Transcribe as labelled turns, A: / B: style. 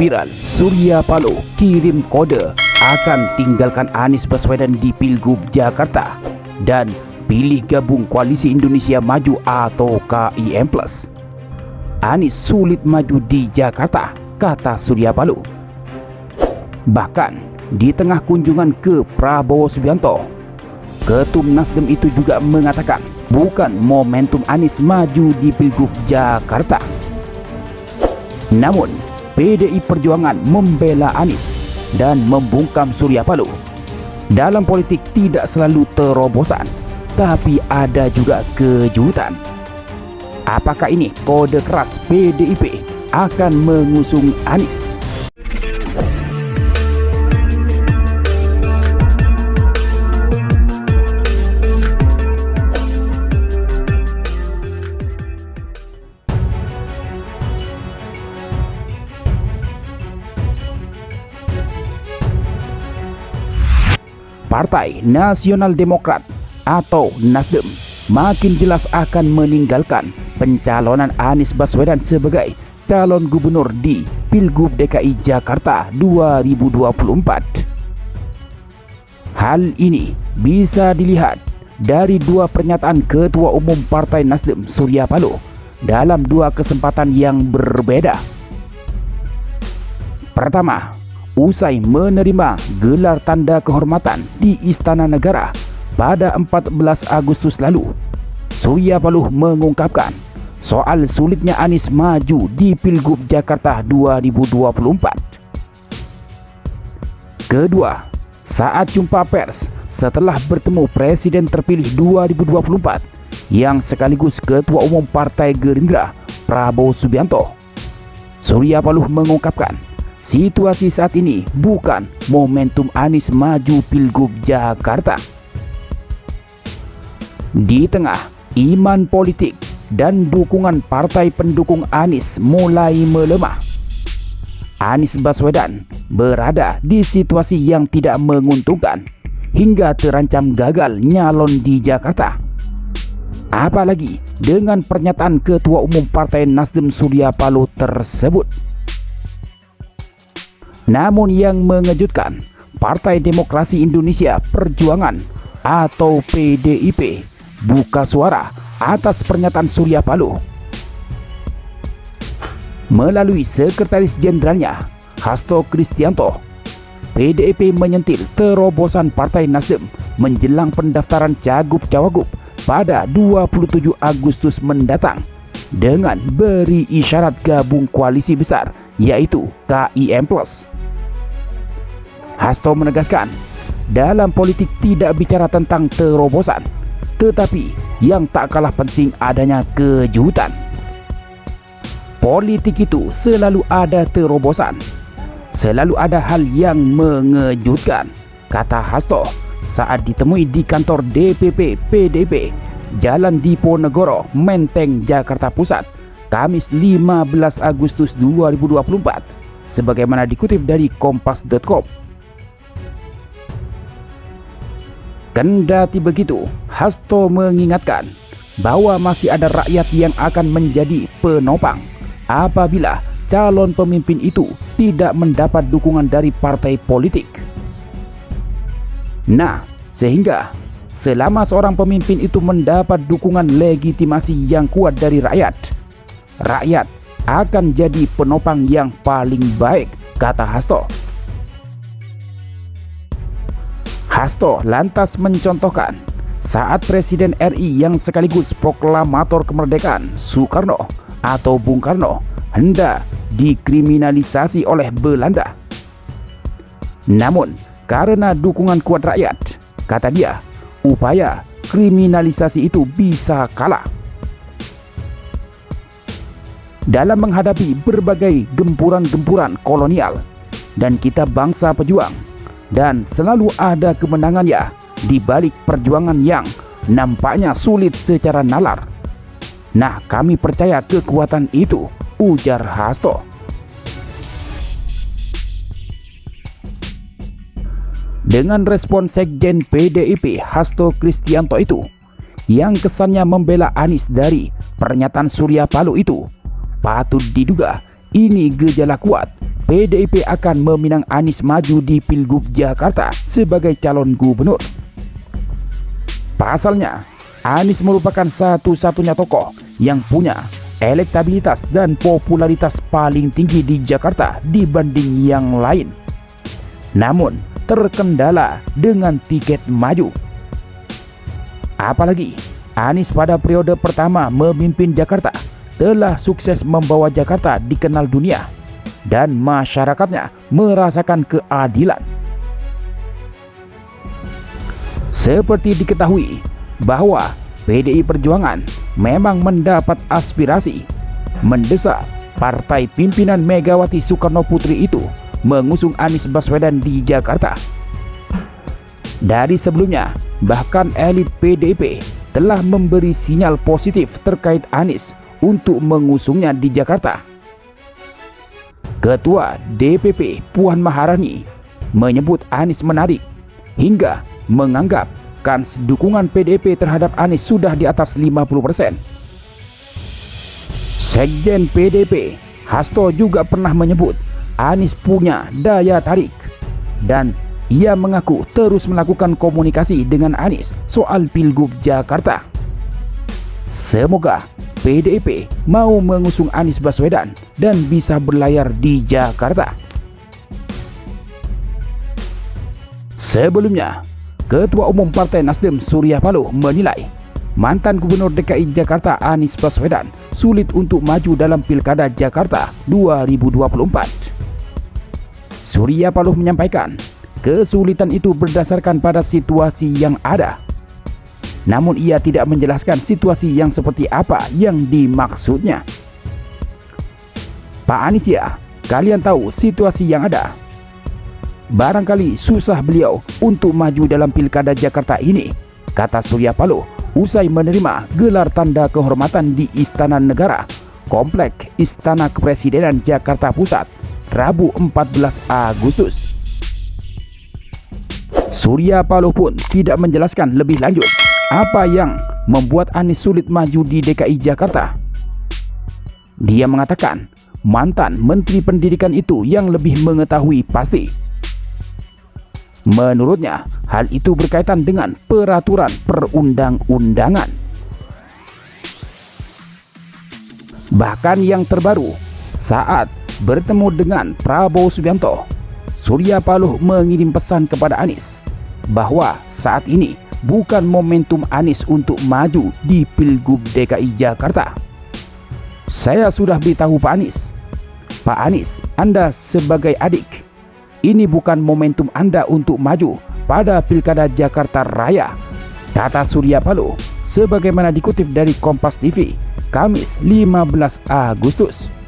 A: Viral, Surya Paloh kirim kode akan tinggalkan Anies Baswedan di Pilgub Jakarta dan pilih gabung Koalisi Indonesia Maju atau KIM+. Anies sulit maju di Jakarta, kata Surya Paloh. Bahkan di tengah kunjungan ke Prabowo Subianto, Ketum Nasdem itu juga mengatakan bukan momentum Anies maju di Pilgub Jakarta. Namun PDI Perjuangan membela Anies dan membungkam Surya Paloh. Dalam politik tidak selalu terobosan, tapi ada juga kejutan. Apakah ini kode keras PDIP akan mengusung Anies? Partai Nasional Demokrat atau Nasdem makin jelas akan meninggalkan pencalonan Anies Baswedan sebagai calon gubernur di Pilgub DKI Jakarta 2024. Hal ini bisa dilihat dari dua pernyataan Ketua Umum Partai Nasdem Surya Paloh dalam dua kesempatan yang berbeda. Pertama, usai menerima gelar tanda kehormatan di Istana Negara pada 14 Agustus lalu, Surya Paloh mengungkapkan soal sulitnya Anies maju di Pilgub Jakarta 2024. Kedua, saat jumpa pers setelah bertemu Presiden terpilih 2024 yang sekaligus Ketua Umum Partai Gerindra Prabowo Subianto, Surya Paloh mengungkapkan situasi saat ini bukan momentum Anies maju Pilgub Jakarta. Di tengah iman politik dan dukungan partai pendukung Anies mulai melemah, Anies Baswedan berada di situasi yang tidak menguntungkan hingga terancam gagal nyalon di Jakarta. Apalagi dengan pernyataan Ketua Umum Partai Nasdem Surya Paloh tersebut. Namun yang mengejutkan, Partai Demokrasi Indonesia Perjuangan atau PDIP buka suara atas pernyataan Surya Paloh. Melalui Sekretaris Jenderalnya Hasto Kristianto, PDIP menyentil terobosan Partai Nasdem menjelang pendaftaran Cagup-Cawagup pada 27 Agustus mendatang dengan beri isyarat gabung koalisi besar yaitu KIM+. Hasto menegaskan, dalam politik tidak bicara tentang terobosan, tetapi yang tak kalah penting adanya kejutan. Politik itu selalu ada terobosan, selalu ada hal yang mengejutkan, kata Hasto saat ditemui di kantor DPP PDIP Jalan Diponegoro, Menteng, Jakarta Pusat, Kamis 15 Agustus 2024, sebagaimana dikutip dari kompas.com. Kendati begitu, Hasto mengingatkan bahwa masih ada rakyat yang akan menjadi penopang apabila calon pemimpin itu tidak mendapat dukungan dari partai politik. Nah, sehingga selama seorang pemimpin itu mendapat dukungan legitimasi yang kuat dari rakyat, rakyat akan jadi penopang yang paling baik, kata Hasto. Hasto lantas mencontohkan saat Presiden RI yang sekaligus proklamator kemerdekaan Soekarno atau Bung Karno hendak dikriminalisasi oleh Belanda. Namun karena dukungan kuat rakyat, kata dia, upaya kriminalisasi itu bisa kalah. Dalam menghadapi berbagai gempuran-gempuran kolonial dan kita bangsa pejuang, dan selalu ada kemenangan ya di balik perjuangan yang nampaknya sulit secara nalar. Nah, kami percaya kekuatan itu, ujar Hasto. Dengan respon Sekjen PDIP Hasto Kristianto itu, yang kesannya membela Anies dari pernyataan Surya Paloh itu, patut diduga ini gejala kuat PDIP akan meminang Anies maju di Pilgub Jakarta sebagai calon gubernur. Pasalnya, Anies merupakan satu-satunya tokoh yang punya elektabilitas dan popularitas paling tinggi di Jakarta dibanding yang lain. Namun, terkendala dengan tiket maju. Apalagi, Anies pada periode pertama memimpin Jakarta telah sukses membawa Jakarta dikenal dunia dan masyarakatnya merasakan keadilan. Seperti diketahui bahwa PDI Perjuangan memang mendapat aspirasi mendesak partai pimpinan Megawati Soekarno Putri itu mengusung Anies Baswedan di Jakarta. Dari sebelumnya, bahkan elit PDIP telah memberi sinyal positif terkait Anies untuk mengusungnya di Jakarta. Ketua DPP Puan Maharani menyebut Anies menarik hingga menganggap kans dukungan PDIP terhadap Anies sudah di atas 50%. Sekjen PDIP Hasto juga pernah menyebut Anies punya daya tarik dan ia mengaku terus melakukan komunikasi dengan Anies soal Pilgub Jakarta. Semoga PDIP mau mengusung Anies Baswedan dan bisa berlayar di Jakarta. Sebelumnya, Ketua Umum Partai Nasdem Surya Paloh menilai mantan Gubernur DKI Jakarta Anies Baswedan sulit untuk maju dalam Pilkada Jakarta 2024. Surya Paloh menyampaikan kesulitan itu berdasarkan pada situasi yang ada. Namun ia tidak menjelaskan situasi yang seperti apa yang dimaksudnya. Pak Anies ya, kalian tahu situasi yang ada. Barangkali susah beliau untuk maju dalam Pilkada Jakarta ini, kata Surya Paloh usai menerima gelar tanda kehormatan di Istana Negara, Komplek Istana Kepresidenan Jakarta Pusat, Rabu 14 Agustus. Surya Paloh pun tidak menjelaskan lebih lanjut apa yang membuat Anies sulit maju di DKI Jakarta. Dia mengatakan mantan Menteri Pendidikan itu yang lebih mengetahui pasti. Menurutnya, hal itu berkaitan dengan peraturan perundang-undangan. Bahkan yang terbaru, saat bertemu dengan Prabowo Subianto, Surya Paloh mengirim pesan kepada Anies bahwa saat ini bukan momentum Anies untuk maju di Pilgub DKI Jakarta. Saya sudah beritahu Pak Anies, Pak Anies, Anda sebagai adik, ini bukan momentum Anda untuk maju pada Pilkada Jakarta Raya, kata Surya Paloh sebagaimana dikutip dari Kompas TV, Kamis 15 Agustus.